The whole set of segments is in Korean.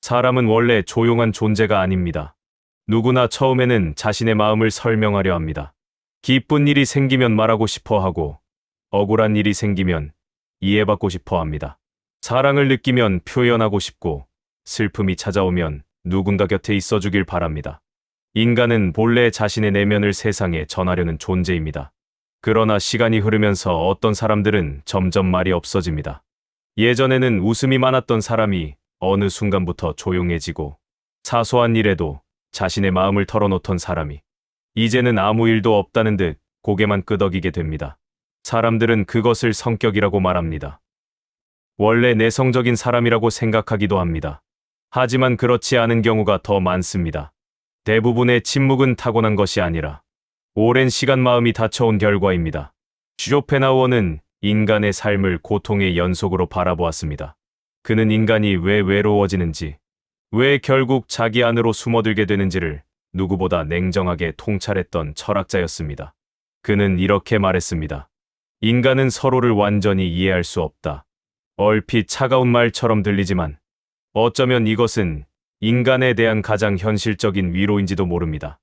사람은 원래 조용한 존재가 아닙니다. 누구나 처음에는 자신의 마음을 설명하려 합니다. 기쁜 일이 생기면 말하고 싶어 하고, 억울한 일이 생기면 이해받고 싶어 합니다. 사랑을 느끼면 표현하고 싶고, 슬픔이 찾아오면 누군가 곁에 있어주길 바랍니다. 인간은 본래 자신의 내면을 세상에 전하려는 존재입니다. 그러나 시간이 흐르면서 어떤 사람들은 점점 말이 없어집니다. 예전에는 웃음이 많았던 사람이 어느 순간부터 조용해지고, 사소한 일에도 자신의 마음을 털어놓던 사람이 이제는 아무 일도 없다는 듯 고개만 끄덕이게 됩니다. 사람들은 그것을 성격이라고 말합니다. 원래 내성적인 사람이라고 생각하기도 합니다. 하지만 그렇지 않은 경우가 더 많습니다. 대부분의 침묵은 타고난 것이 아니라 오랜 시간 마음이 닫혀온 결과입니다. 쇼펜하우어는 인간의 삶을 고통의 연속으로 바라보았습니다. 그는 인간이 왜 외로워지는지, 왜 결국 자기 안으로 숨어들게 되는지를 누구보다 냉정하게 통찰했던 철학자였습니다. 그는 이렇게 말했습니다. 인간은 서로를 완전히 이해할 수 없다. 얼핏 차가운 말처럼 들리지만 어쩌면 이것은 인간에 대한 가장 현실적인 위로인지도 모릅니다.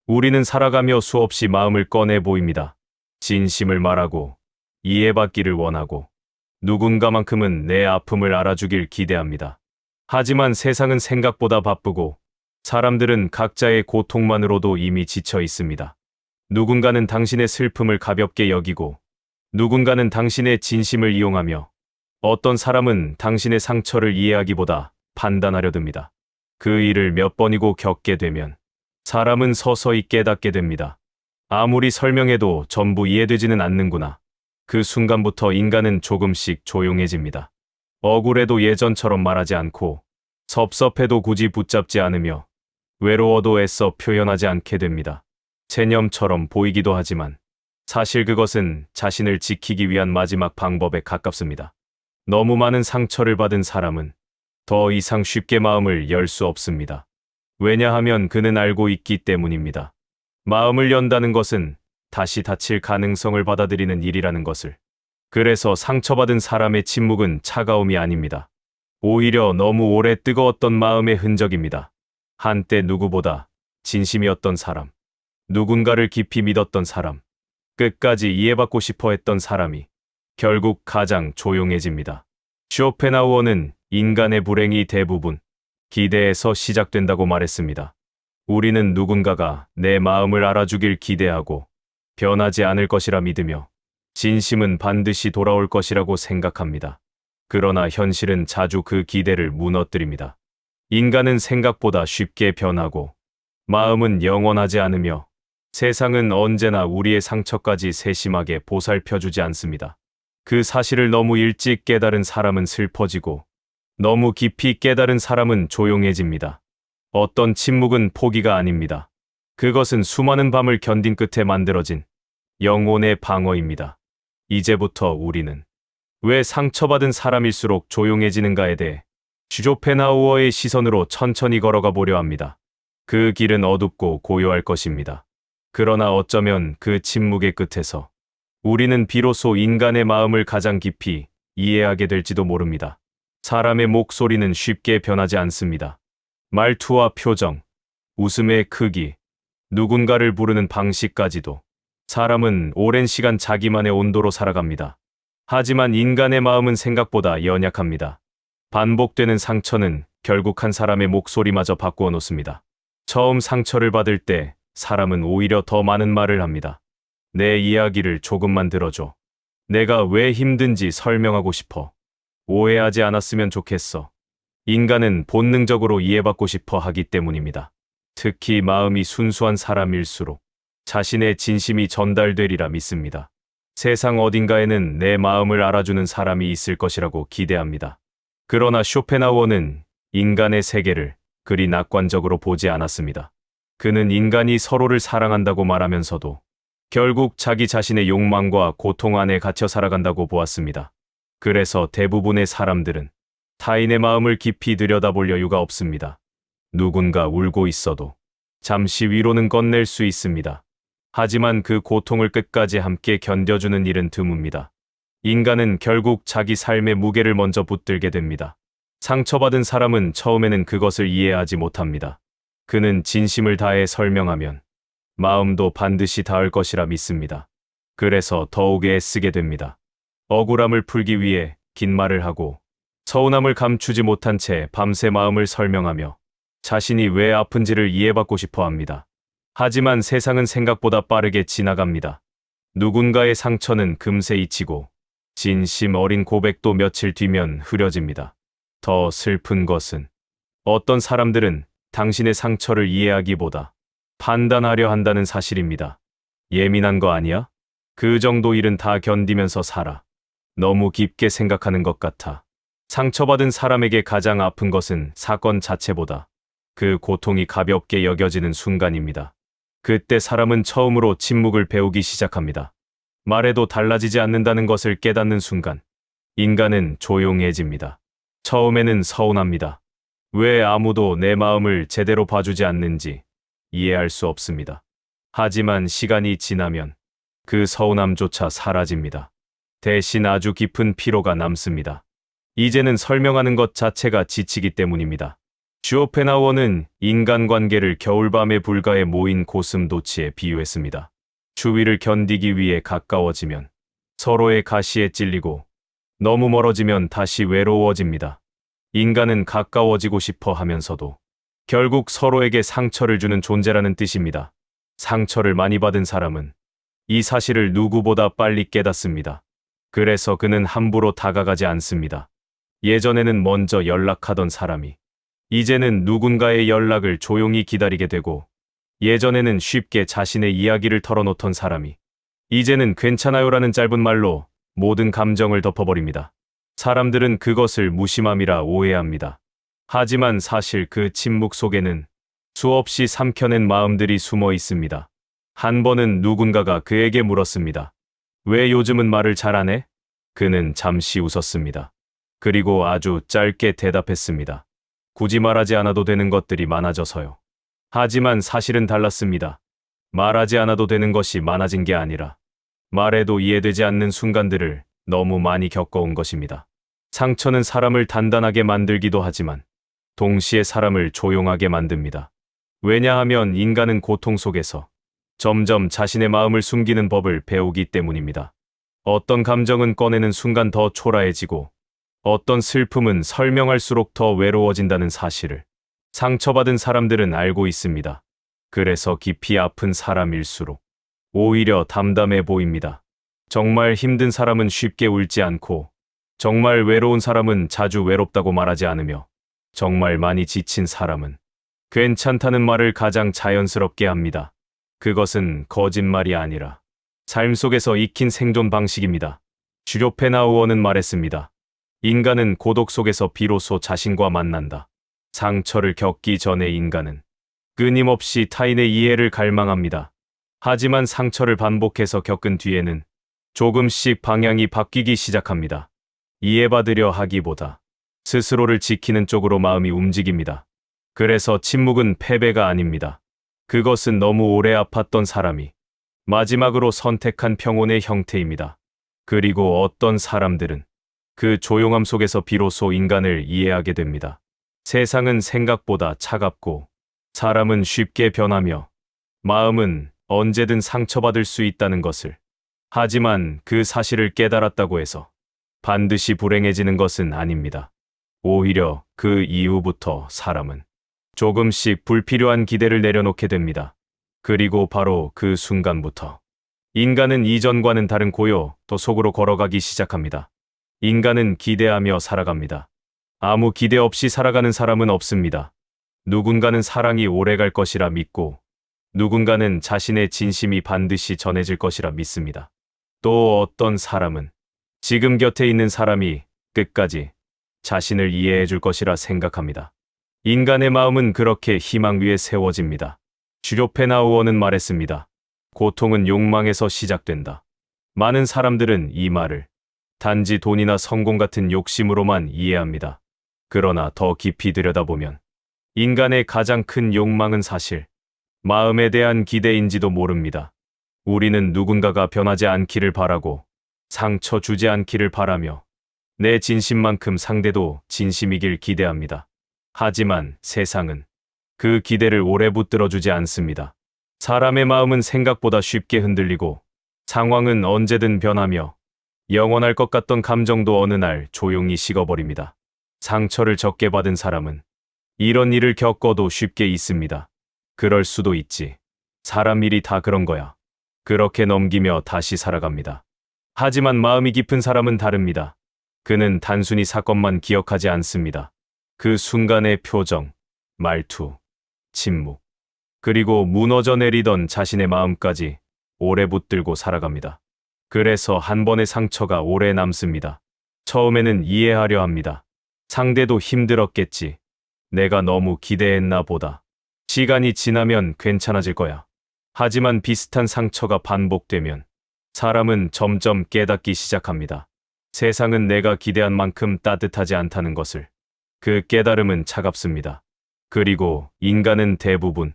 우리는 살아가며 수없이 마음을 꺼내 보입니다. 진심을 말하고 이해받기를 원하고 누군가만큼은 내 아픔을 알아주길 기대합니다. 하지만 세상은 생각보다 바쁘고 사람들은 각자의 고통만으로도 이미 지쳐 있습니다. 누군가는 당신의 슬픔을 가볍게 여기고 누군가는 당신의 진심을 이용하며 어떤 사람은 당신의 상처를 이해하기보다 판단하려 듭니다. 그 일을 몇 번이고 겪게 되면 사람은 서서히 깨닫게 됩니다. 아무리 설명해도 전부 이해되지는 않는구나. 그 순간부터 인간은 조금씩 조용해집니다. 억울해도 예전처럼 말하지 않고 섭섭해도 굳이 붙잡지 않으며 외로워도 애써 표현하지 않게 됩니다. 체념처럼 보이기도 하지만 사실 그것은 자신을 지키기 위한 마지막 방법에 가깝습니다. 너무 많은 상처를 받은 사람은 더 이상 쉽게 마음을 열 수 없습니다. 왜냐하면 그는 알고 있기 때문입니다. 마음을 연다는 것은 다시 다칠 가능성을 받아들이는 일이라는 것을. 그래서 상처받은 사람의 침묵은 차가움이 아닙니다. 오히려 너무 오래 뜨거웠던 마음의 흔적입니다. 한때 누구보다 진심이었던 사람, 누군가를 깊이 믿었던 사람, 끝까지 이해받고 싶어 했던 사람이 결국 가장 조용해집니다. 쇼펜하우어는 인간의 불행이 대부분 기대에서 시작된다고 말했습니다. 우리는 누군가가 내 마음을 알아주길 기대하고 변하지 않을 것이라 믿으며 진심은 반드시 돌아올 것이라고 생각합니다. 그러나 현실은 자주 그 기대를 무너뜨립니다. 인간은 생각보다 쉽게 변하고 마음은 영원하지 않으며 세상은 언제나 우리의 상처까지 세심하게 보살펴주지 않습니다. 그 사실을 너무 일찍 깨달은 사람은 슬퍼지고 너무 깊이 깨달은 사람은 조용해집니다. 어떤 침묵은 포기가 아닙니다. 그것은 수많은 밤을 견딘 끝에 만들어진 영혼의 방어입니다. 이제부터 우리는 왜 상처받은 사람일수록 조용해지는가에 대해 쇼펜하우어의 시선으로 천천히 걸어가 보려 합니다. 그 길은 어둡고 고요할 것입니다. 그러나 어쩌면 그 침묵의 끝에서 우리는 비로소 인간의 마음을 가장 깊이 이해하게 될지도 모릅니다. 사람의 목소리는 쉽게 변하지 않습니다. 말투와 표정, 웃음의 크기, 누군가를 부르는 방식까지도 사람은 오랜 시간 자기만의 온도로 살아갑니다. 하지만 인간의 마음은 생각보다 연약합니다. 반복되는 상처는 결국 한 사람의 목소리마저 바꾸어 놓습니다. 처음 상처를 받을 때 사람은 오히려 더 많은 말을 합니다. 내 이야기를 조금만 들어줘. 내가 왜 힘든지 설명하고 싶어. 오해하지 않았으면 좋겠어. 인간은 본능적으로 이해받고 싶어 하기 때문입니다. 특히 마음이 순수한 사람일수록 자신의 진심이 전달되리라 믿습니다. 세상 어딘가에는 내 마음을 알아주는 사람이 있을 것이라고 기대합니다. 그러나 쇼펜하우어는 인간의 세계를 그리 낙관적으로 보지 않았습니다. 그는 인간이 서로를 사랑한다고 말하면서도 결국 자기 자신의 욕망과 고통 안에 갇혀 살아간다고 보았습니다. 그래서 대부분의 사람들은 타인의 마음을 깊이 들여다볼 여유가 없습니다. 누군가 울고 있어도 잠시 위로는 건넬 수 있습니다. 하지만 그 고통을 끝까지 함께 견뎌주는 일은 드뭅니다. 인간은 결국 자기 삶의 무게를 먼저 붙들게 됩니다. 상처받은 사람은 처음에는 그것을 이해하지 못합니다. 그는 진심을 다해 설명하면 마음도 반드시 닿을 것이라 믿습니다. 그래서 더욱 애쓰게 됩니다. 억울함을 풀기 위해 긴 말을 하고 서운함을 감추지 못한 채 밤새 마음을 설명하며 자신이 왜 아픈지를 이해받고 싶어 합니다. 하지만 세상은 생각보다 빠르게 지나갑니다. 누군가의 상처는 금세 잊히고 진심 어린 고백도 며칠 뒤면 흐려집니다. 더 슬픈 것은 어떤 사람들은 당신의 상처를 이해하기보다 판단하려 한다는 사실입니다. 예민한 거 아니야? 그 정도 일은 다 견디면서 살아. 너무 깊게 생각하는 것 같아. 상처받은 사람에게 가장 아픈 것은 사건 자체보다 그 고통이 가볍게 여겨지는 순간입니다. 그때 사람은 처음으로 침묵을 배우기 시작합니다. 말해도 달라지지 않는다는 것을 깨닫는 순간, 인간은 조용해집니다. 처음에는 서운합니다. 왜 아무도 내 마음을 제대로 봐주지 않는지 이해할 수 없습니다. 하지만 시간이 지나면 그 서운함조차 사라집니다. 대신 아주 깊은 피로가 남습니다. 이제는 설명하는 것 자체가 지치기 때문입니다. 쇼펜하우어는 인간관계를 겨울밤의 불가에 모인 고슴도치에 비유했습니다. 추위를 견디기 위해 가까워지면 서로의 가시에 찔리고 너무 멀어지면 다시 외로워집니다. 인간은 가까워지고 싶어 하면서도 결국 서로에게 상처를 주는 존재라는 뜻입니다. 상처를 많이 받은 사람은 이 사실을 누구보다 빨리 깨닫습니다. 그래서 그는 함부로 다가가지 않습니다. 예전에는 먼저 연락하던 사람이 이제는 누군가의 연락을 조용히 기다리게 되고, 예전에는 쉽게 자신의 이야기를 털어놓던 사람이 이제는 괜찮아요라는 짧은 말로 모든 감정을 덮어버립니다. 사람들은 그것을 무심함이라 오해합니다. 하지만 사실 그 침묵 속에는 수없이 삼켜낸 마음들이 숨어 있습니다. 한 번은 누군가가 그에게 물었습니다. 왜 요즘은 말을 잘 안 해? 그는 잠시 웃었습니다. 그리고 아주 짧게 대답했습니다. 굳이 말하지 않아도 되는 것들이 많아져서요. 하지만 사실은 달랐습니다. 말하지 않아도 되는 것이 많아진 게 아니라 말해도 이해되지 않는 순간들을 너무 많이 겪어온 것입니다. 상처는 사람을 단단하게 만들기도 하지만 동시에 사람을 조용하게 만듭니다. 왜냐하면 인간은 고통 속에서 점점 자신의 마음을 숨기는 법을 배우기 때문입니다. 어떤 감정은 꺼내는 순간 더 초라해지고 어떤 슬픔은 설명할수록 더 외로워진다는 사실을 상처받은 사람들은 알고 있습니다. 그래서 깊이 아픈 사람일수록 오히려 담담해 보입니다. 정말 힘든 사람은 쉽게 울지 않고 정말 외로운 사람은 자주 외롭다고 말하지 않으며 정말 많이 지친 사람은 괜찮다는 말을 가장 자연스럽게 합니다. 그것은 거짓말이 아니라 삶 속에서 익힌 생존 방식입니다. 슈료펜하우어는 말했습니다. 인간은 고독 속에서 비로소 자신과 만난다. 상처를 겪기 전에 인간은 끊임없이 타인의 이해를 갈망합니다. 하지만 상처를 반복해서 겪은 뒤에는 조금씩 방향이 바뀌기 시작합니다. 이해받으려 하기보다 스스로를 지키는 쪽으로 마음이 움직입니다. 그래서 침묵은 패배가 아닙니다. 그것은 너무 오래 아팠던 사람이 마지막으로 선택한 평온의 형태입니다. 그리고 어떤 사람들은 그 조용함 속에서 비로소 인간을 이해하게 됩니다. 세상은 생각보다 차갑고 사람은 쉽게 변하며 마음은 언제든 상처받을 수 있다는 것을, 하지만 그 사실을 깨달았다고 해서 반드시 불행해지는 것은 아닙니다. 오히려 그 이후부터 사람은 조금씩 불필요한 기대를 내려놓게 됩니다. 그리고 바로 그 순간부터 인간은 이전과는 다른 고요 또 속으로 걸어가기 시작합니다. 인간은 기대하며 살아갑니다. 아무 기대 없이 살아가는 사람은 없습니다. 누군가는 사랑이 오래갈 것이라 믿고 누군가는 자신의 진심이 반드시 전해질 것이라 믿습니다. 또 어떤 사람은 지금 곁에 있는 사람이 끝까지 자신을 이해해 줄 것이라 생각합니다. 인간의 마음은 그렇게 희망 위에 세워집니다. 슈료펜하우어는 말했습니다. 고통은 욕망에서 시작된다. 많은 사람들은 이 말을 단지 돈이나 성공 같은 욕심으로만 이해합니다. 그러나 더 깊이 들여다보면 인간의 가장 큰 욕망은 사실 마음에 대한 기대인지도 모릅니다. 우리는 누군가가 변하지 않기를 바라고 상처 주지 않기를 바라며 내 진심만큼 상대도 진심이길 기대합니다. 하지만 세상은 그 기대를 오래 붙들어주지 않습니다. 사람의 마음은 생각보다 쉽게 흔들리고 상황은 언제든 변하며 영원할 것 같던 감정도 어느 날 조용히 식어버립니다. 상처를 적게 받은 사람은 이런 일을 겪어도 쉽게 잊습니다. 그럴 수도 있지. 사람 일이 다 그런 거야. 그렇게 넘기며 다시 살아갑니다. 하지만 마음이 깊은 사람은 다릅니다. 그는 단순히 사건만 기억하지 않습니다. 그 순간의 표정, 말투, 침묵, 그리고 무너져 내리던 자신의 마음까지 오래 붙들고 살아갑니다. 그래서 한 번의 상처가 오래 남습니다. 처음에는 이해하려 합니다. 상대도 힘들었겠지. 내가 너무 기대했나 보다. 시간이 지나면 괜찮아질 거야. 하지만 비슷한 상처가 반복되면 사람은 점점 깨닫기 시작합니다. 세상은 내가 기대한 만큼 따뜻하지 않다는 것을. 그 깨달음은 차갑습니다. 그리고 인간은 대부분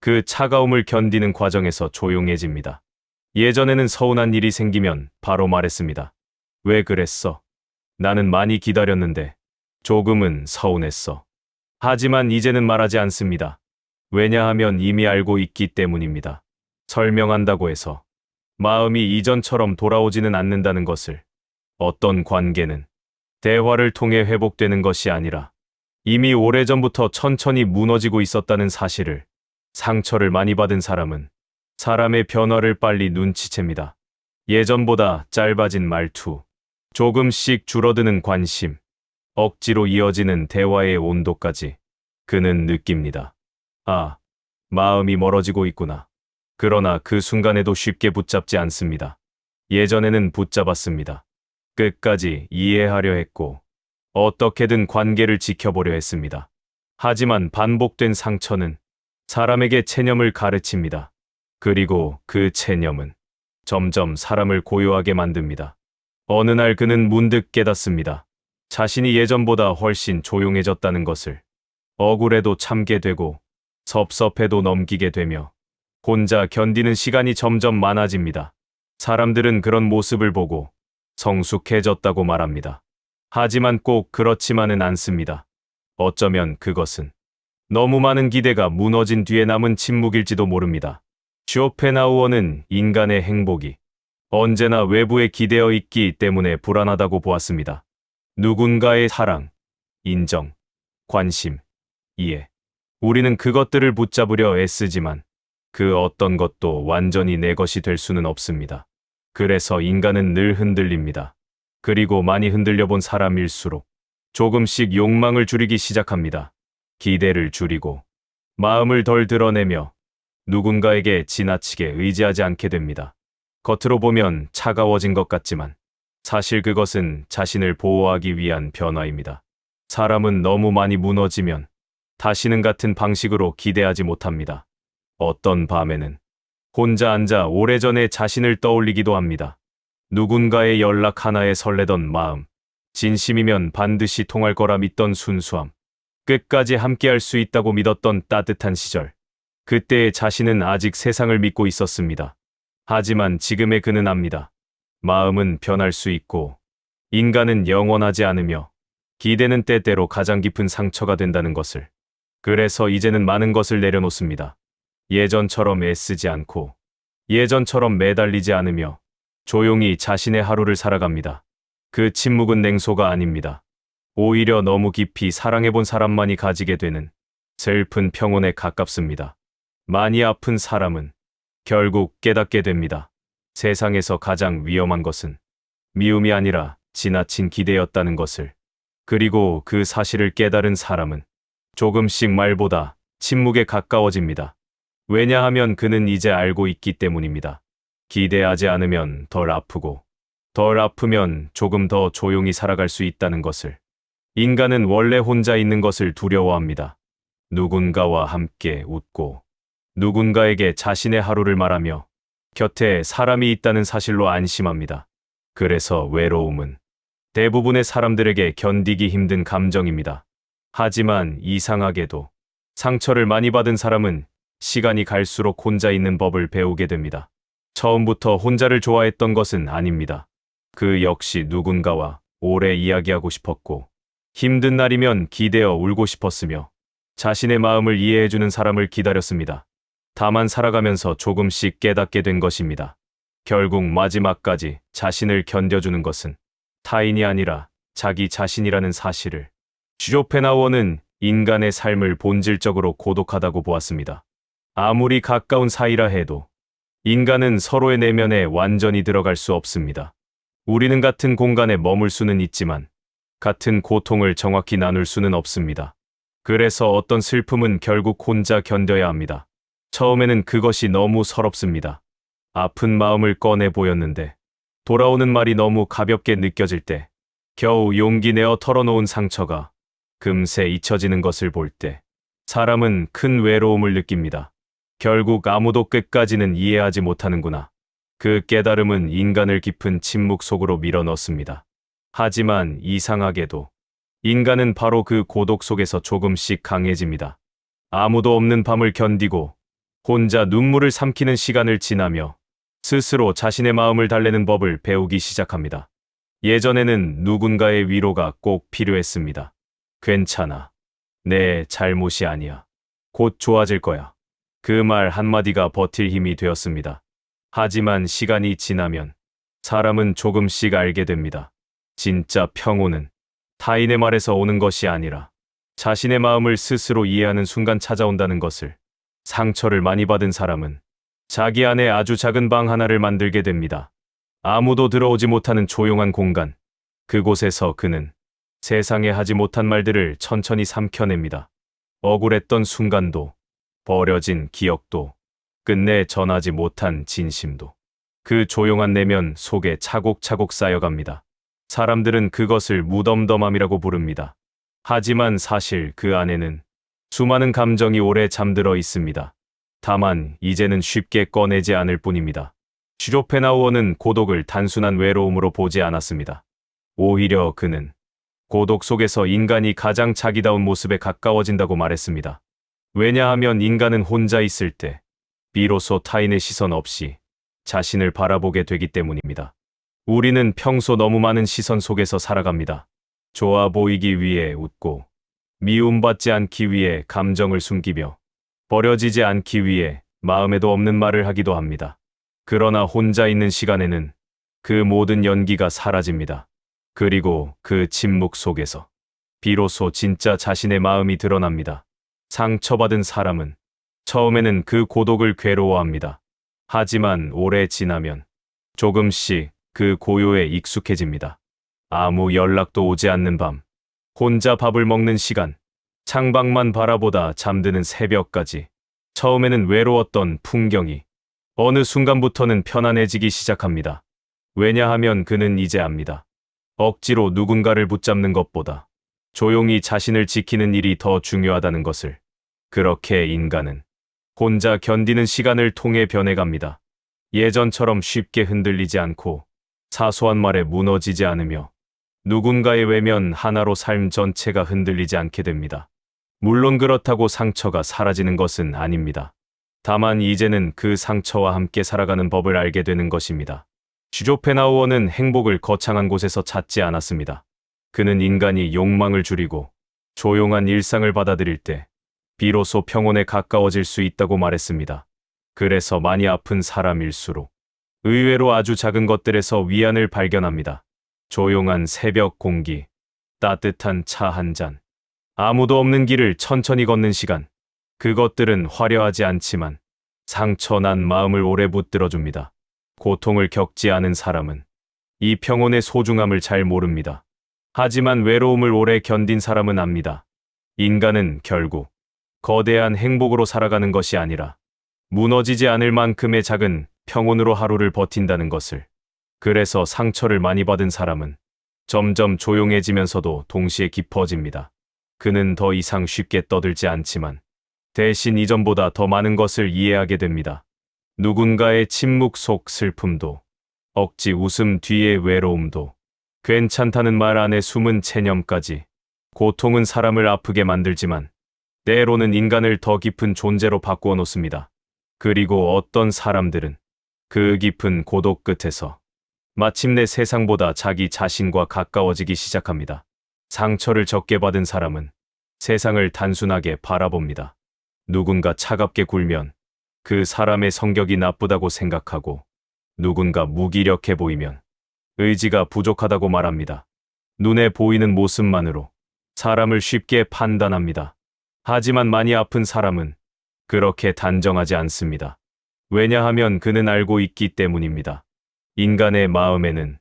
그 차가움을 견디는 과정에서 조용해집니다. 예전에는 서운한 일이 생기면 바로 말했습니다. 왜 그랬어? 나는 많이 기다렸는데 조금은 서운했어. 하지만 이제는 말하지 않습니다. 왜냐하면 이미 알고 있기 때문입니다. 설명한다고 해서 마음이 이전처럼 돌아오지는 않는다는 것을. 어떤 관계는 대화를 통해 회복되는 것이 아니라 이미 오래전부터 천천히 무너지고 있었다는 사실을. 상처를 많이 받은 사람은 사람의 변화를 빨리 눈치챕니다. 예전보다 짧아진 말투, 조금씩 줄어드는 관심, 억지로 이어지는 대화의 온도까지 그는 느낍니다. 아, 마음이 멀어지고 있구나. 그러나 그 순간에도 쉽게 붙잡지 않습니다. 예전에는 붙잡았습니다. 끝까지 이해하려 했고 어떻게든 관계를 지켜보려 했습니다. 하지만 반복된 상처는 사람에게 체념을 가르칩니다. 그리고 그 체념은 점점 사람을 고요하게 만듭니다. 어느 날 그는 문득 깨닫습니다. 자신이 예전보다 훨씬 조용해졌다는 것을. 억울해도 참게 되고 섭섭해도 넘기게 되며 혼자 견디는 시간이 점점 많아집니다. 사람들은 그런 모습을 보고 성숙해졌다고 말합니다. 하지만 꼭 그렇지만은 않습니다. 어쩌면 그것은 너무 많은 기대가 무너진 뒤에 남은 침묵일지도 모릅니다. 쇼펜하우어는 인간의 행복이 언제나 외부에 기대어 있기 때문에 불안하다고 보았습니다. 누군가의 사랑, 인정, 관심, 이해. 우리는 그것들을 붙잡으려 애쓰지만 그 어떤 것도 완전히 내 것이 될 수는 없습니다. 그래서 인간은 늘 흔들립니다. 그리고 많이 흔들려 본 사람일수록 조금씩 욕망을 줄이기 시작합니다. 기대를 줄이고 마음을 덜 드러내며 누군가에게 지나치게 의지하지 않게 됩니다. 겉으로 보면 차가워진 것 같지만 사실 그것은 자신을 보호하기 위한 변화입니다. 사람은 너무 많이 무너지면 다시는 같은 방식으로 기대하지 못합니다. 어떤 밤에는 혼자 앉아 오래전의 자신을 떠올리기도 합니다. 누군가의 연락 하나에 설레던 마음, 진심이면 반드시 통할 거라 믿던 순수함, 끝까지 함께할 수 있다고 믿었던 따뜻한 시절. 그때의 자신은 아직 세상을 믿고 있었습니다. 하지만 지금의 그는 압니다. 마음은 변할 수 있고 인간은 영원하지 않으며 기대는 때때로 가장 깊은 상처가 된다는 것을. 그래서 이제는 많은 것을 내려놓습니다. 예전처럼 애쓰지 않고 예전처럼 매달리지 않으며 조용히 자신의 하루를 살아갑니다. 그 침묵은 냉소가 아닙니다. 오히려 너무 깊이 사랑해본 사람만이 가지게 되는 슬픈 평온에 가깝습니다. 많이 아픈 사람은 결국 깨닫게 됩니다. 세상에서 가장 위험한 것은 미움이 아니라 지나친 기대였다는 것을. 그리고 그 사실을 깨달은 사람은 조금씩 말보다 침묵에 가까워집니다. 왜냐하면 그는 이제 알고 있기 때문입니다. 기대하지 않으면 덜 아프고 덜 아프면 조금 더 조용히 살아갈 수 있다는 것을. 인간은 원래 혼자 있는 것을 두려워합니다. 누군가와 함께 웃고 누군가에게 자신의 하루를 말하며 곁에 사람이 있다는 사실로 안심합니다. 그래서 외로움은 대부분의 사람들에게 견디기 힘든 감정입니다. 하지만 이상하게도 상처를 많이 받은 사람은 시간이 갈수록 혼자 있는 법을 배우게 됩니다. 처음부터 혼자를 좋아했던 것은 아닙니다. 그 역시 누군가와 오래 이야기하고 싶었고, 힘든 날이면 기대어 울고 싶었으며, 자신의 마음을 이해해주는 사람을 기다렸습니다. 다만 살아가면서 조금씩 깨닫게 된 것입니다. 결국 마지막까지 자신을 견뎌주는 것은 타인이 아니라 자기 자신이라는 사실을. 쇼펜하우어는 인간의 삶을 본질적으로 고독하다고 보았습니다. 아무리 가까운 사이라 해도 인간은 서로의 내면에 완전히 들어갈 수 없습니다. 우리는 같은 공간에 머물 수는 있지만 같은 고통을 정확히 나눌 수는 없습니다. 그래서 어떤 슬픔은 결국 혼자 견뎌야 합니다. 처음에는 그것이 너무 서럽습니다. 아픈 마음을 꺼내 보였는데 돌아오는 말이 너무 가볍게 느껴질 때, 겨우 용기 내어 털어놓은 상처가 금세 잊혀지는 것을 볼 때 사람은 큰 외로움을 느낍니다. 결국 아무도 끝까지는 이해하지 못하는구나. 그 깨달음은 인간을 깊은 침묵 속으로 밀어넣습니다. 하지만 이상하게도 인간은 바로 그 고독 속에서 조금씩 강해집니다. 아무도 없는 밤을 견디고 혼자 눈물을 삼키는 시간을 지나며 스스로 자신의 마음을 달래는 법을 배우기 시작합니다. 예전에는 누군가의 위로가 꼭 필요했습니다. 괜찮아. 내 잘못이 아니야. 곧 좋아질 거야. 그 말 한마디가 버틸 힘이 되었습니다. 하지만 시간이 지나면 사람은 조금씩 알게 됩니다. 진짜 평온은 타인의 말에서 오는 것이 아니라 자신의 마음을 스스로 이해하는 순간 찾아온다는 것을. 상처를 많이 받은 사람은 자기 안에 아주 작은 방 하나를 만들게 됩니다. 아무도 들어오지 못하는 조용한 공간. 그곳에서 그는 세상에 하지 못한 말들을 천천히 삼켜냅니다. 억울했던 순간도, 버려진 기억도, 끝내 전하지 못한 진심도. 그 조용한 내면 속에 차곡차곡 쌓여갑니다. 사람들은 그것을 무덤덤함이라고 부릅니다. 하지만 사실 그 안에는 수많은 감정이 오래 잠들어 있습니다. 다만 이제는 쉽게 꺼내지 않을 뿐입니다. 쇼펜하우어는 고독을 단순한 외로움으로 보지 않았습니다. 오히려 그는 고독 속에서 인간이 가장 자기다운 모습에 가까워진다고 말했습니다. 왜냐하면 인간은 혼자 있을 때 비로소 타인의 시선 없이 자신을 바라보게 되기 때문입니다. 우리는 평소 너무 많은 시선 속에서 살아갑니다. 좋아 보이기 위해 웃고, 미움받지 않기 위해 감정을 숨기며, 버려지지 않기 위해 마음에도 없는 말을 하기도 합니다. 그러나 혼자 있는 시간에는 그 모든 연기가 사라집니다. 그리고 그 침묵 속에서 비로소 진짜 자신의 마음이 드러납니다. 상처받은 사람은 처음에는 그 고독을 괴로워합니다. 하지만 오래 지나면 조금씩 그 고요에 익숙해집니다. 아무 연락도 오지 않는 밤, 혼자 밥을 먹는 시간, 창밖만 바라보다 잠드는 새벽까지. 처음에는 외로웠던 풍경이 어느 순간부터는 편안해지기 시작합니다. 왜냐하면 그는 이제 압니다. 억지로 누군가를 붙잡는 것보다 조용히 자신을 지키는 일이 더 중요하다는 것을. 그렇게 인간은 혼자 견디는 시간을 통해 변해갑니다. 예전처럼 쉽게 흔들리지 않고 사소한 말에 무너지지 않으며 누군가의 외면 하나로 삶 전체가 흔들리지 않게 됩니다. 물론 그렇다고 상처가 사라지는 것은 아닙니다. 다만 이제는 그 상처와 함께 살아가는 법을 알게 되는 것입니다. 쇼펜하우어는 행복을 거창한 곳에서 찾지 않았습니다. 그는 인간이 욕망을 줄이고 조용한 일상을 받아들일 때 비로소 평온에 가까워질 수 있다고 말했습니다. 그래서 많이 아픈 사람일수록 의외로 아주 작은 것들에서 위안을 발견합니다. 조용한 새벽 공기, 따뜻한 차 한 잔, 아무도 없는 길을 천천히 걷는 시간. 그것들은 화려하지 않지만 상처난 마음을 오래 붙들어줍니다. 고통을 겪지 않은 사람은 이 평온의 소중함을 잘 모릅니다. 하지만 외로움을 오래 견딘 사람은 압니다. 인간은 결국 거대한 행복으로 살아가는 것이 아니라 무너지지 않을 만큼의 작은 평온으로 하루를 버틴다는 것을. 그래서 상처를 많이 받은 사람은 점점 조용해지면서도 동시에 깊어집니다. 그는 더 이상 쉽게 떠들지 않지만 대신 이전보다 더 많은 것을 이해하게 됩니다. 누군가의 침묵 속 슬픔도, 억지 웃음 뒤의 외로움도, 괜찮다는 말 안에 숨은 체념까지. 고통은 사람을 아프게 만들지만 때로는 인간을 더 깊은 존재로 바꾸어 놓습니다. 그리고 어떤 사람들은 그 깊은 고독 끝에서 마침내 세상보다 자기 자신과 가까워지기 시작합니다. 상처를 적게 받은 사람은 세상을 단순하게 바라봅니다. 누군가 차갑게 굴면 그 사람의 성격이 나쁘다고 생각하고, 누군가 무기력해 보이면 의지가 부족하다고 말합니다. 눈에 보이는 모습만으로 사람을 쉽게 판단합니다. 하지만 많이 아픈 사람은 그렇게 단정하지 않습니다. 왜냐하면 그는 알고 있기 때문입니다. 인간의 마음에는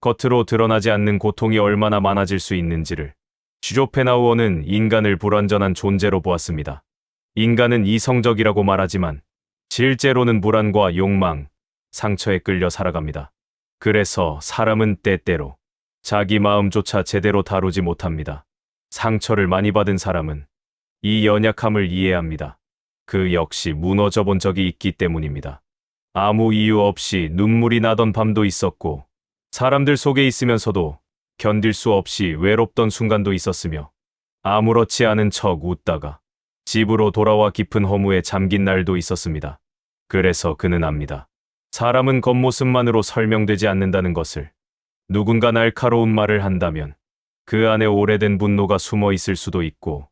겉으로 드러나지 않는 고통이 얼마나 많아질 수 있는지를 쇼펜하우어는 인간을 불완전한 존재로 보았습니다. 인간은 이성적이라고 말하지만 실제로는 불안과 욕망, 상처에 끌려 살아갑니다. 그래서 사람은 때때로 자기 마음조차 제대로 다루지 못합니다. 상처를 많이 받은 사람은 이 연약함을 이해합니다. 그 역시 무너져 본 적이 있기 때문입니다. 아무 이유 없이 눈물이 나던 밤도 있었고, 사람들 속에 있으면서도 견딜 수 없이 외롭던 순간도 있었으며, 아무렇지 않은 척 웃다가 집으로 돌아와 깊은 허무에 잠긴 날도 있었습니다. 그래서 그는 압니다. 사람은 겉모습만으로 설명되지 않는다는 것을. 누군가 날카로운 말을 한다면 그 안에 오래된 분노가 숨어 있을 수도 있고,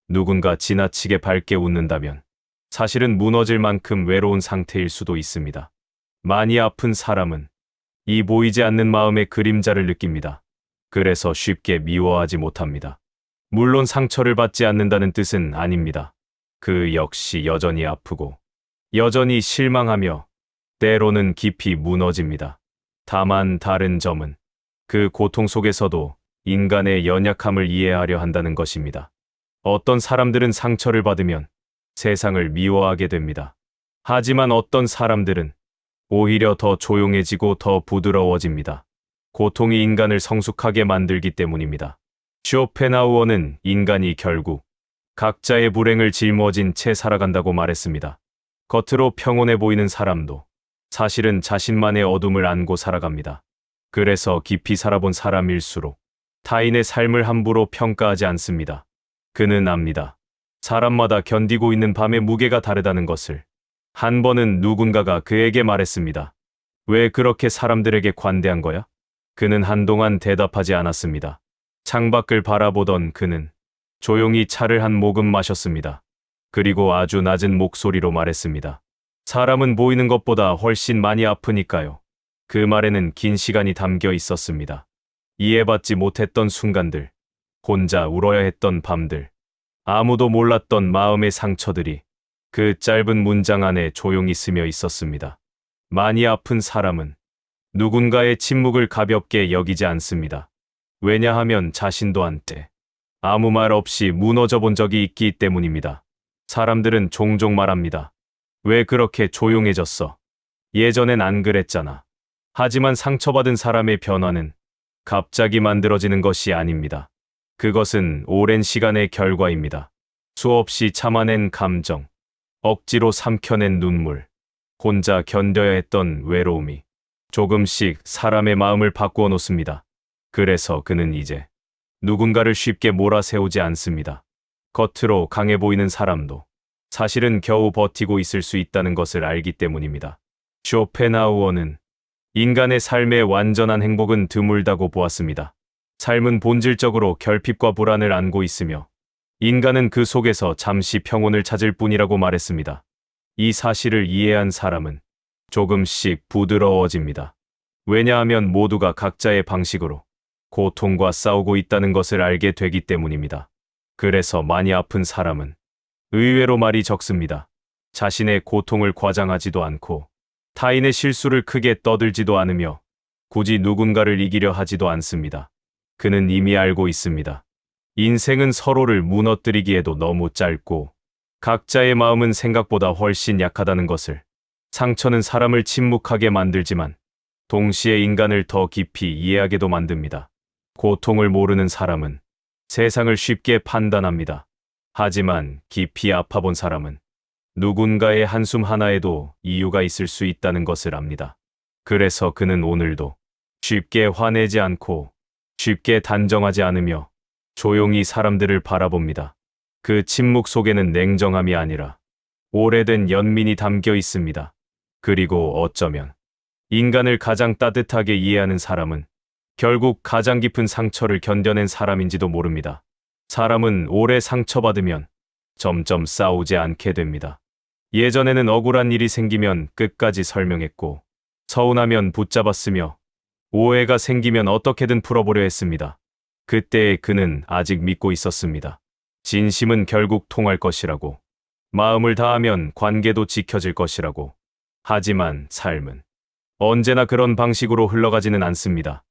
누군가 지나치게 밝게 웃는다면 사실은 무너질 만큼 외로운 상태일 수도 있습니다. 많이 아픈 사람은 이 보이지 않는 마음의 그림자를 느낍니다. 그래서 쉽게 미워하지 못합니다. 물론 상처를 받지 않는다는 뜻은 아닙니다. 그 역시 여전히 아프고 여전히 실망하며 때로는 깊이 무너집니다. 다만 다른 점은 그 고통 속에서도 인간의 연약함을 이해하려 한다는 것입니다. 어떤 사람들은 상처를 받으면 세상을 미워하게 됩니다. 하지만 어떤 사람들은 오히려 더 조용해지고 더 부드러워집니다. 고통이 인간을 성숙하게 만들기 때문입니다. 쇼펜하우어는 인간이 결국 각자의 불행을 짊어진 채 살아간다고 말했습니다. 겉으로 평온해 보이는 사람도 사실은 자신만의 어둠을 안고 살아갑니다. 그래서 깊이 살아본 사람일수록 타인의 삶을 함부로 평가하지 않습니다. 그는 압니다. 사람마다 견디고 있는 밤의 무게가 다르다는 것을. 한 번은 누군가가 그에게 말했습니다. 왜 그렇게 사람들에게 관대한 거야? 그는 한동안 대답하지 않았습니다. 창밖을 바라보던 그는 조용히 차를 한 모금 마셨습니다. 그리고 아주 낮은 목소리로 말했습니다. 사람은 보이는 것보다 훨씬 많이 아프니까요. 그 말에는 긴 시간이 담겨 있었습니다. 이해받지 못했던 순간들, 혼자 울어야 했던 밤들, 아무도 몰랐던 마음의 상처들이 그 짧은 문장 안에 조용히 스며 있었습니다. 많이 아픈 사람은 누군가의 침묵을 가볍게 여기지 않습니다. 왜냐하면 자신도 한때 아무 말 없이 무너져 본 적이 있기 때문입니다. 사람들은 종종 말합니다. 왜 그렇게 조용해졌어? 예전엔 안 그랬잖아. 하지만 상처받은 사람의 변화는 갑자기 만들어지는 것이 아닙니다. 그것은 오랜 시간의 결과입니다. 수없이 참아낸 감정, 억지로 삼켜낸 눈물, 혼자 견뎌야 했던 외로움이 조금씩 사람의 마음을 바꾸어 놓습니다. 그래서 그는 이제 누군가를 쉽게 몰아세우지 않습니다. 겉으로 강해 보이는 사람도 사실은 겨우 버티고 있을 수 있다는 것을 알기 때문입니다. 쇼펜하우어는 인간의 삶의 완전한 행복은 드물다고 보았습니다. 삶은 본질적으로 결핍과 불안을 안고 있으며 인간은 그 속에서 잠시 평온을 찾을 뿐이라고 말했습니다. 이 사실을 이해한 사람은 조금씩 부드러워집니다. 왜냐하면 모두가 각자의 방식으로 고통과 싸우고 있다는 것을 알게 되기 때문입니다. 그래서 많이 아픈 사람은 의외로 말이 적습니다. 자신의 고통을 과장하지도 않고 타인의 실수를 크게 떠들지도 않으며 굳이 누군가를 이기려 하지도 않습니다. 그는 이미 알고 있습니다. 인생은 서로를 무너뜨리기에도 너무 짧고 각자의 마음은 생각보다 훨씬 약하다는 것을. 상처는 사람을 침묵하게 만들지만 동시에 인간을 더 깊이 이해하게도 만듭니다. 고통을 모르는 사람은 세상을 쉽게 판단합니다. 하지만 깊이 아파본 사람은 누군가의 한숨 하나에도 이유가 있을 수 있다는 것을 압니다. 그래서 그는 오늘도 쉽게 화내지 않고 쉽게 단정하지 않으며 조용히 사람들을 바라봅니다. 그 침묵 속에는 냉정함이 아니라 오래된 연민이 담겨 있습니다. 그리고 어쩌면 인간을 가장 따뜻하게 이해하는 사람은 결국 가장 깊은 상처를 견뎌낸 사람인지도 모릅니다. 사람은 오래 상처받으면 점점 싸우지 않게 됩니다. 예전에는 억울한 일이 생기면 끝까지 설명했고, 서운하면 붙잡았으며, 오해가 생기면 어떻게든 풀어보려 했습니다. 그때의 그는 아직 믿고 있었습니다. 진심은 결국 통할 것이라고. 마음을 다하면 관계도 지켜질 것이라고. 하지만 삶은 언제나 그런 방식으로 흘러가지는 않습니다.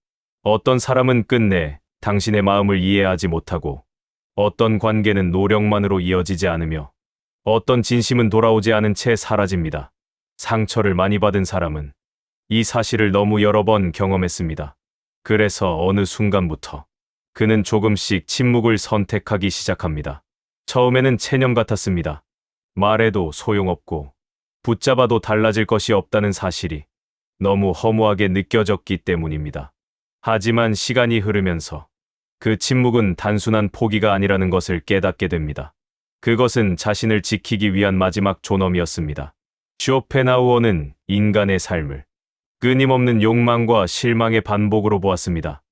어떤 사람은 끝내 당신의 마음을 이해하지 못하고, 어떤 관계는 노력만으로 이어지지 않으며, 어떤 진심은 돌아오지 않은 채 사라집니다. 상처를 많이 받은 사람은 이 사실을 너무 여러 번 경험했습니다. 그래서 어느 순간부터 그는 조금씩 침묵을 선택하기 시작합니다. 처음에는 체념 같았습니다. 말해도 소용없고 붙잡아도 달라질 것이 없다는 사실이 너무 허무하게 느껴졌기 때문입니다. 하지만 시간이 흐르면서 그 침묵은 단순한 포기가 아니라는 것을 깨닫게 됩니다. 그것은 자신을 지키기 위한 마지막 존엄이었습니다. 쇼펜하우어는 인간의 삶을 끊임없는 욕망과 실망의 반복으로 보았습니다.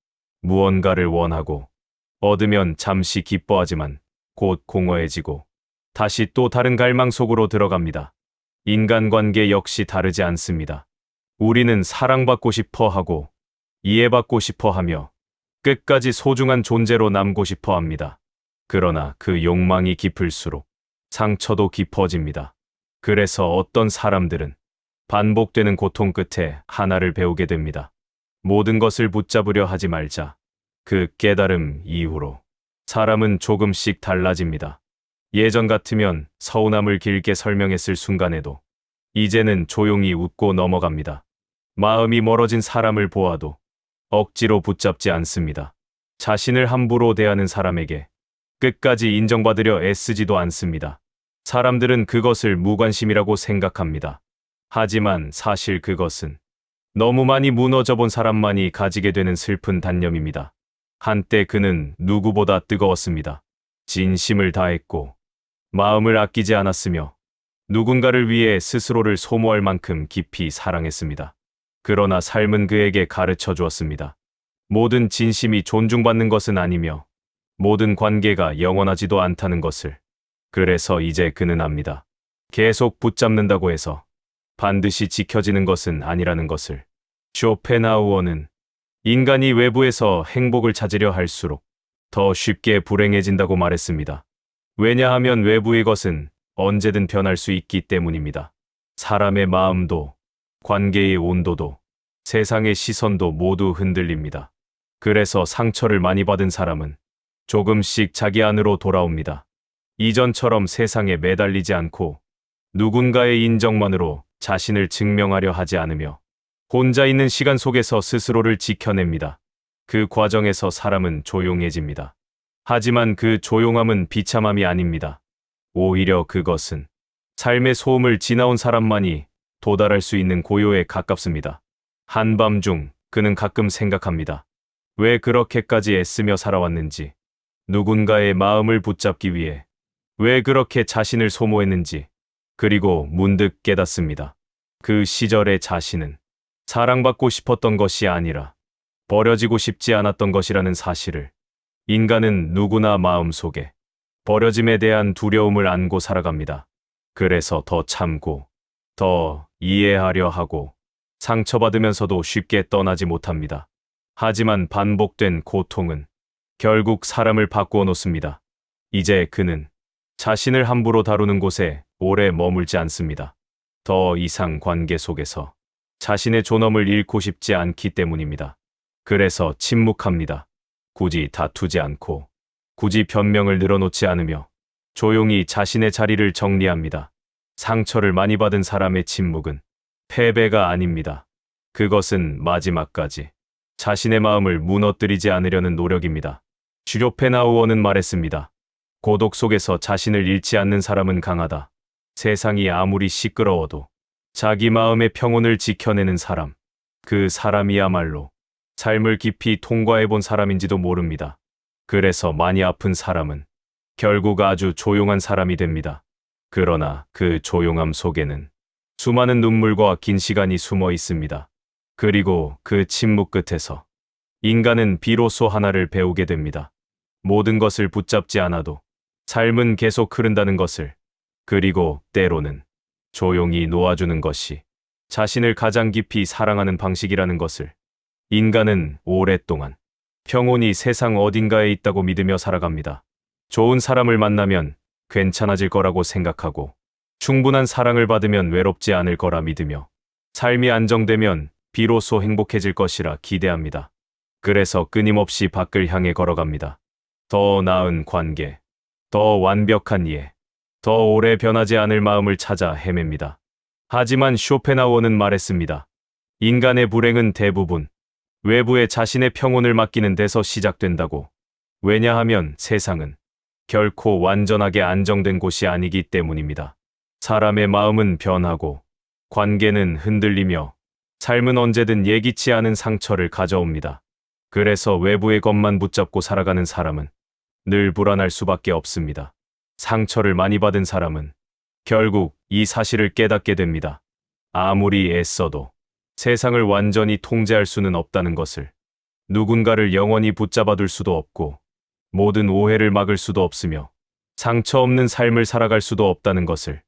무언가를 원하고 얻으면 잠시 기뻐하지만 곧 공허해지고 다시 또 다른 갈망 속으로 들어갑니다. 인간관계 역시 다르지 않습니다. 우리는 사랑받고 싶어 하고 이해받고 싶어 하며 끝까지 소중한 존재로 남고 싶어 합니다. 그러나 그 욕망이 깊을수록 상처도 깊어집니다. 그래서 어떤 사람들은 반복되는 고통 끝에 하나를 배우게 됩니다. 모든 것을 붙잡으려 하지 말자. 그 깨달음 이후로 사람은 조금씩 달라집니다. 예전 같으면 서운함을 길게 설명했을 순간에도 이제는 조용히 웃고 넘어갑니다. 마음이 멀어진 사람을 보아도 억지로 붙잡지 않습니다. 자신을 함부로 대하는 사람에게 끝까지 인정받으려 애쓰지도 않습니다. 사람들은 그것을 무관심이라고 생각합니다. 하지만 사실 그것은 너무 많이 무너져 본 사람만이 가지게 되는 슬픈 단념입니다. 한때 그는 누구보다 뜨거웠습니다. 진심을 다했고 마음을 아끼지 않았으며 누군가를 위해 스스로를 소모할 만큼 깊이 사랑했습니다. 그러나 삶은 그에게 가르쳐 주었습니다. 모든 진심이 존중받는 것은 아니며 모든 관계가 영원하지도 않다는 것을. 그래서 이제 그는 압니다. 계속 붙잡는다고 해서 반드시 지켜지는 것은 아니라는 것을. 쇼펜하우어는 인간이 외부에서 행복을 찾으려 할수록 더 쉽게 불행해진다고 말했습니다. 왜냐하면 외부의 것은 언제든 변할 수 있기 때문입니다. 사람의 마음도, 관계의 온도도, 세상의 시선도 모두 흔들립니다. 그래서 상처를 많이 받은 사람은 조금씩 자기 안으로 돌아옵니다. 이전처럼 세상에 매달리지 않고 누군가의 인정만으로 자신을 증명하려 하지 않으며 혼자 있는 시간 속에서 스스로를 지켜냅니다. 그 과정에서 사람은 조용해집니다. 하지만 그 조용함은 비참함이 아닙니다. 오히려 그것은 삶의 소음을 지나온 사람만이 도달할 수 있는 고요에 가깝습니다. 한밤중 그는 가끔 생각합니다. 왜 그렇게까지 애쓰며 살아왔는지, 누군가의 마음을 붙잡기 위해 왜 그렇게 자신을 소모했는지, 그리고 문득 깨닫습니다. 그 시절의 자신은 사랑받고 싶었던 것이 아니라 버려지고 싶지 않았던 것이라는 사실을. 인간은 누구나 마음속에 버려짐에 대한 두려움을 안고 살아갑니다. 그래서 더 참고, 더 이해하려 하고, 상처받으면서도 쉽게 떠나지 못합니다. 하지만 반복된 고통은 결국 사람을 바꾸어 놓습니다. 이제 그는 자신을 함부로 다루는 곳에 오래 머물지 않습니다. 더 이상 관계 속에서 자신의 존엄을 잃고 싶지 않기 때문입니다. 그래서 침묵합니다. 굳이 다투지 않고, 굳이 변명을 늘어놓지 않으며 조용히 자신의 자리를 정리합니다. 상처를 많이 받은 사람의 침묵은 패배가 아닙니다. 그것은 마지막까지 자신의 마음을 무너뜨리지 않으려는 노력입니다. 쇼펜하우어는 말했습니다. 고독 속에서 자신을 잃지 않는 사람은 강하다. 세상이 아무리 시끄러워도 자기 마음의 평온을 지켜내는 사람, 그 사람이야말로 삶을 깊이 통과해본 사람인지도 모릅니다. 그래서 많이 아픈 사람은 결국 아주 조용한 사람이 됩니다. 그러나 그 조용함 속에는 수많은 눈물과 긴 시간이 숨어 있습니다. 그리고 그 침묵 끝에서 인간은 비로소 하나를 배우게 됩니다. 모든 것을 붙잡지 않아도 삶은 계속 흐른다는 것을, 그리고 때로는 조용히 놓아주는 것이 자신을 가장 깊이 사랑하는 방식이라는 것을. 인간은 오랫동안 평온히 세상 어딘가에 있다고 믿으며 살아갑니다. 좋은 사람을 만나면 괜찮아질 거라고 생각하고, 충분한 사랑을 받으면 외롭지 않을 거라 믿으며, 삶이 안정되면 비로소 행복해질 것이라 기대합니다. 그래서 끊임없이 밖을 향해 걸어갑니다. 더 나은 관계, 더 완벽한 이해, 더 오래 변하지 않을 마음을 찾아 헤맵니다. 하지만 쇼펜하우어는 말했습니다. 인간의 불행은 대부분 외부에 자신의 평온을 맡기는 데서 시작된다고. 왜냐하면 세상은 결코 완전하게 안정된 곳이 아니기 때문입니다. 사람의 마음은 변하고, 관계는 흔들리며, 삶은 언제든 예기치 않은 상처를 가져옵니다. 그래서 외부의 것만 붙잡고 살아가는 사람은 늘 불안할 수밖에 없습니다. 상처를 많이 받은 사람은 결국 이 사실을 깨닫게 됩니다. 아무리 애써도 세상을 완전히 통제할 수는 없다는 것을. 누군가를 영원히 붙잡아둘 수도 없고, 모든 오해를 막을 수도 없으며, 상처 없는 삶을 살아갈 수도 없다는 것을.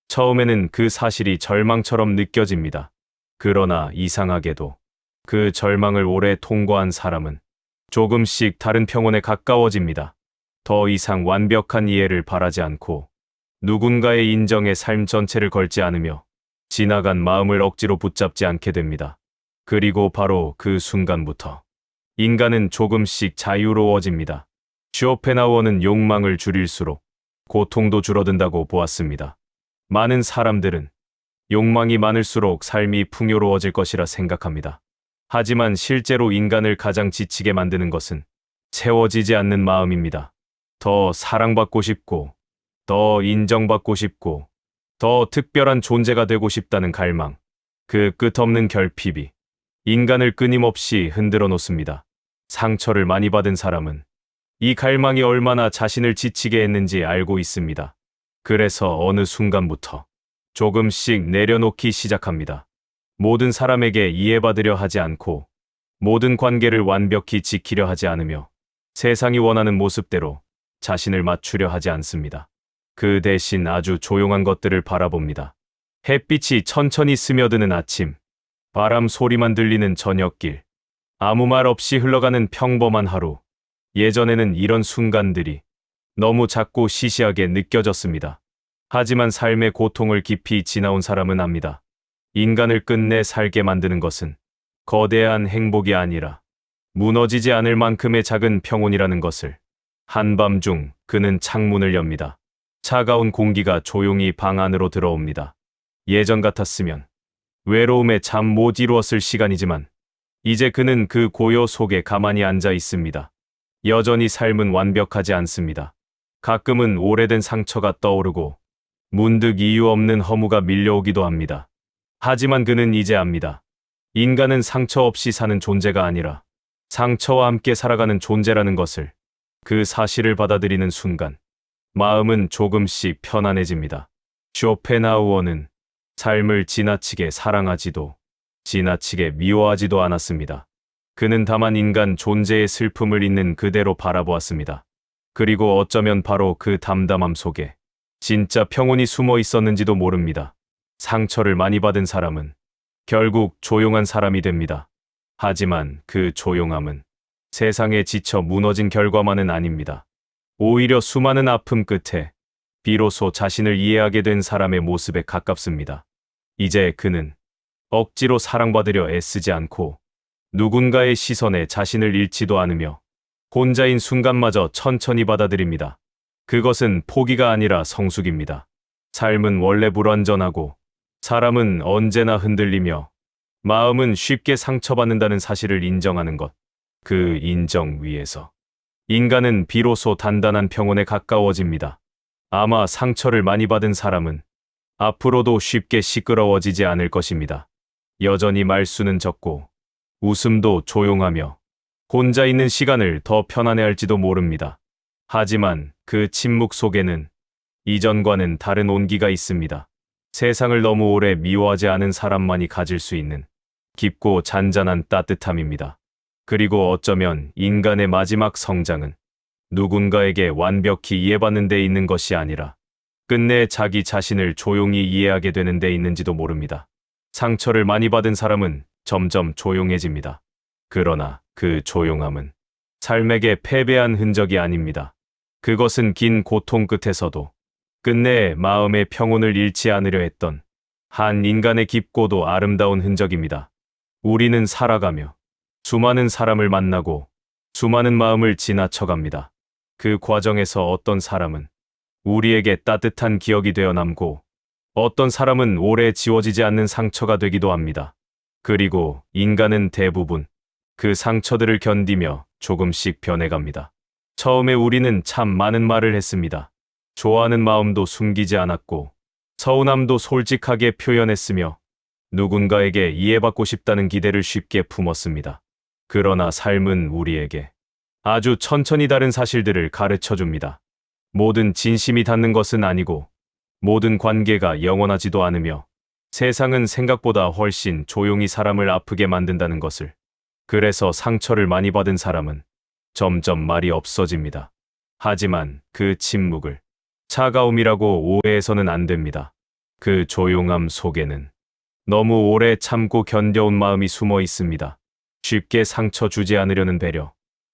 처음에는 그 사실이 절망처럼 느껴집니다. 그러나 이상하게도 그 절망을 오래 통과한 사람은 조금씩 다른 평온에 가까워집니다. 더 이상 완벽한 이해를 바라지 않고, 누군가의 인정에 삶 전체를 걸지 않으며, 지나간 마음을 억지로 붙잡지 않게 됩니다. 그리고 바로 그 순간부터 인간은 조금씩 자유로워집니다. 쇼펜하우어는 욕망을 줄일수록 고통도 줄어든다고 보았습니다. 많은 사람들은 욕망이 많을수록 삶이 풍요로워질 것이라 생각합니다. 하지만 실제로 인간을 가장 지치게 만드는 것은 채워지지 않는 마음입니다. 더 사랑받고 싶고, 더 인정받고 싶고, 더 특별한 존재가 되고 싶다는 갈망, 그 끝없는 결핍이 인간을 끊임없이 흔들어 놓습니다. 상처를 많이 받은 사람은 이 갈망이 얼마나 자신을 지치게 했는지 알고 있습니다. 그래서 어느 순간부터 조금씩 내려놓기 시작합니다. 모든 사람에게 이해받으려 하지 않고, 모든 관계를 완벽히 지키려 하지 않으며, 세상이 원하는 모습대로 자신을 맞추려 하지 않습니다. 그 대신 아주 조용한 것들을 바라봅니다. 햇빛이 천천히 스며드는 아침, 바람 소리만 들리는 저녁길, 아무 말 없이 흘러가는 평범한 하루. 예전에는 이런 순간들이 너무 작고 시시하게 느껴졌습니다. 하지만 삶의 고통을 깊이 지나온 사람은 압니다. 인간을 끝내 살게 만드는 것은 거대한 행복이 아니라 무너지지 않을 만큼의 작은 평온이라는 것을. 한밤중 그는 창문을 엽니다. 차가운 공기가 조용히 방 안으로 들어옵니다. 예전 같았으면 외로움에 잠 못 이루었을 시간이지만, 이제 그는 그 고요 속에 가만히 앉아 있습니다. 여전히 삶은 완벽하지 않습니다. 가끔은 오래된 상처가 떠오르고, 문득 이유 없는 허무가 밀려오기도 합니다. 하지만 그는 이제 압니다. 인간은 상처 없이 사는 존재가 아니라 상처와 함께 살아가는 존재라는 것을. 그 사실을 받아들이는 순간 마음은 조금씩 편안해집니다. 쇼펜하우어는 삶을 지나치게 사랑하지도 지나치게 미워하지도 않았습니다. 그는 다만 인간 존재의 슬픔을 있는 그대로 바라보았습니다. 그리고 어쩌면 바로 그 담담함 속에 진짜 평온이 숨어 있었는지도 모릅니다. 상처를 많이 받은 사람은 결국 조용한 사람이 됩니다. 하지만 그 조용함은 세상에 지쳐 무너진 결과만은 아닙니다. 오히려 수많은 아픔 끝에 비로소 자신을 이해하게 된 사람의 모습에 가깝습니다. 이제 그는 억지로 사랑받으려 애쓰지 않고, 누군가의 시선에 자신을 잃지도 않으며, 혼자인 순간마저 천천히 받아들입니다. 그것은 포기가 아니라 성숙입니다. 삶은 원래 불완전하고, 사람은 언제나 흔들리며, 마음은 쉽게 상처받는다는 사실을 인정하는 것. 그 인정 위에서 인간은 비로소 단단한 평온에 가까워집니다. 아마 상처를 많이 받은 사람은 앞으로도 쉽게 시끄러워지지 않을 것입니다. 여전히 말수는 적고, 웃음도 조용하며, 혼자 있는 시간을 더 편안해할지도 모릅니다. 하지만 그 침묵 속에는 이전과는 다른 온기가 있습니다. 세상을 너무 오래 미워하지 않은 사람만이 가질 수 있는 깊고 잔잔한 따뜻함입니다. 그리고 어쩌면 인간의 마지막 성장은 누군가에게 완벽히 이해받는 데 있는 것이 아니라 끝내 자기 자신을 조용히 이해하게 되는 데 있는지도 모릅니다. 상처를 많이 받은 사람은 점점 조용해집니다. 그러나 그 조용함은 삶에게 패배한 흔적이 아닙니다. 그것은 긴 고통 끝에서도 끝내 마음의 평온을 잃지 않으려 했던 한 인간의 깊고도 아름다운 흔적입니다. 우리는 살아가며 수많은 사람을 만나고 수많은 마음을 지나쳐갑니다. 그 과정에서 어떤 사람은 우리에게 따뜻한 기억이 되어 남고 어떤 사람은 오래 지워지지 않는 상처가 되기도 합니다. 그리고 인간은 대부분 그 상처들을 견디며 조금씩 변해갑니다. 처음에 우리는 참 많은 말을 했습니다. 좋아하는 마음도 숨기지 않았고 서운함도 솔직하게 표현했으며 누군가에게 이해받고 싶다는 기대를 쉽게 품었습니다. 그러나 삶은 우리에게 아주 천천히 다른 사실들을 가르쳐 줍니다. 모든 진심이 닿는 것은 아니고 모든 관계가 영원하지도 않으며 세상은 생각보다 훨씬 조용히 사람을 아프게 만든다는 것을. 그래서 상처를 많이 받은 사람은 점점 말이 없어집니다. 하지만 그 침묵을 차가움이라고 오해해서는 안 됩니다. 그 조용함 속에는 너무 오래 참고 견뎌온 마음이 숨어 있습니다. 쉽게 상처 주지 않으려는 배려,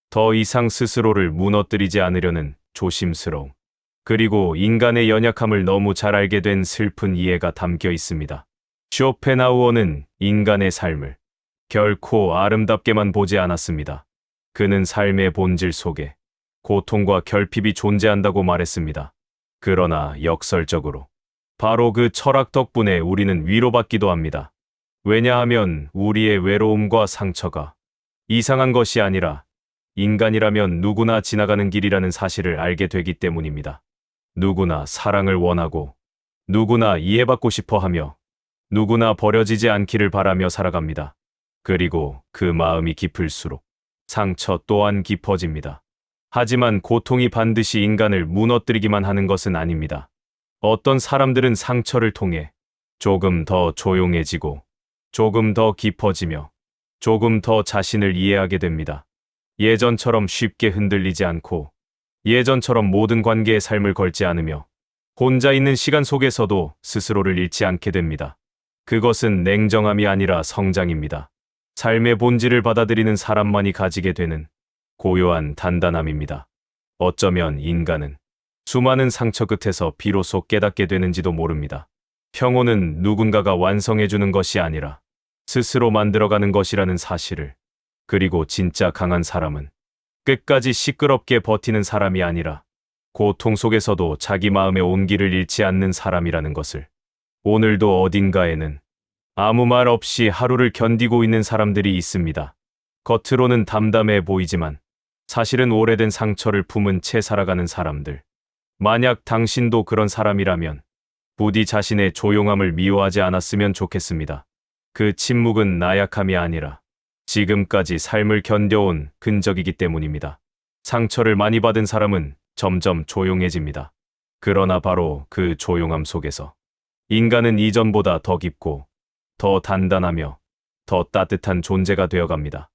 더 이상 스스로를 무너뜨리지 않으려는 조심스러움, 그리고 인간의 연약함을 너무 잘 알게 된 슬픈 이해가 담겨 있습니다. 쇼펜하우어는 인간의 삶을 결코 아름답게만 보지 않았습니다. 그는 삶의 본질 속에 고통과 결핍이 존재한다고 말했습니다. 그러나 역설적으로 바로 그 철학 덕분에 우리는 위로받기도 합니다. 왜냐하면 우리의 외로움과 상처가 이상한 것이 아니라 인간이라면 누구나 지나가는 길이라는 사실을 알게 되기 때문입니다. 누구나 사랑을 원하고 누구나 이해받고 싶어 하며 누구나 버려지지 않기를 바라며 살아갑니다. 그리고 그 마음이 깊을수록 상처 또한 깊어집니다. 하지만 고통이 반드시 인간을 무너뜨리기만 하는 것은 아닙니다. 어떤 사람들은 상처를 통해 조금 더 조용해지고 조금 더 깊어지며 조금 더 자신을 이해하게 됩니다. 예전처럼 쉽게 흔들리지 않고 예전처럼 모든 관계에 삶을 걸지 않으며 혼자 있는 시간 속에서도 스스로를 잃지 않게 됩니다. 그것은 냉정함이 아니라 성장입니다. 삶의 본질을 받아들이는 사람만이 가지게 되는 고요한 단단함입니다. 어쩌면 인간은 수많은 상처 끝에서 비로소 깨닫게 되는지도 모릅니다. 평온은 누군가가 완성해주는 것이 아니라 스스로 만들어가는 것이라는 사실을. 그리고 진짜 강한 사람은 끝까지 시끄럽게 버티는 사람이 아니라 고통 속에서도 자기 마음의 온기를 잃지 않는 사람이라는 것을. 오늘도 어딘가에는 아무 말 없이 하루를 견디고 있는 사람들이 있습니다. 겉으로는 담담해 보이지만 사실은 오래된 상처를 품은 채 살아가는 사람들. 만약 당신도 그런 사람이라면 부디 자신의 조용함을 미워하지 않았으면 좋겠습니다. 그 침묵은 나약함이 아니라 지금까지 삶을 견뎌온 근적이기 때문입니다. 상처를 많이 받은 사람은 점점 조용해집니다. 그러나 바로 그 조용함 속에서 인간은 이전보다 더 깊고 더 단단하며 더 따뜻한 존재가 되어갑니다.